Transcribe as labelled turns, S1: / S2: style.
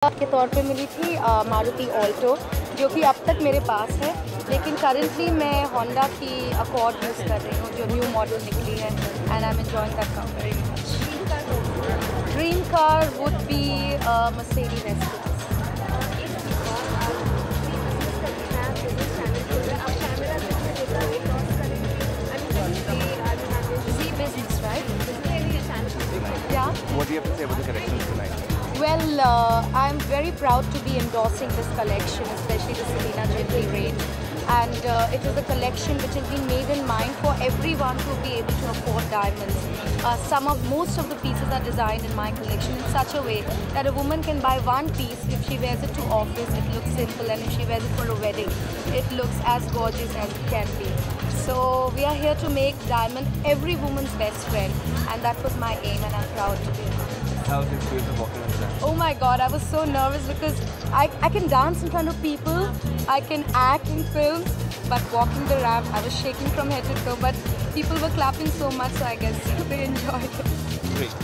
S1: के तौर पे मिली थी मारुति ऑल्टो, जो कि अब तक मेरे पास है, लेकिन करंटली मैं होंडा की अकॉर्ड यूज़ कर रही हूँ जो न्यू मॉडल निकली है, and I am enjoying that car very much. Dream car would be Mercedes S-class. Business, right? Yeah.
S2: What do you have to say about the collections tonight?
S1: Well, I'm very proud to be endorsing this collection, especially the Celina Jaitley range. And it is a collection which has been made in mind for everyone to be able to afford diamonds. Most of the pieces are designed in my collection in such a way that a woman can buy one piece. If she wears it to office, it looks simple, and if she wears it for a wedding, it looks as gorgeous as it can be. So we are here to make diamond every woman's best friend, and that was my aim, and I'm proud to be.
S2: How was the experience of walking on the ramp?
S1: Oh my God, I was so nervous because I can dance in front of people, I can act in films, but walking the ramp, I was shaking from head to toe, but people were clapping so much, so I guess they enjoyed it.
S2: Great.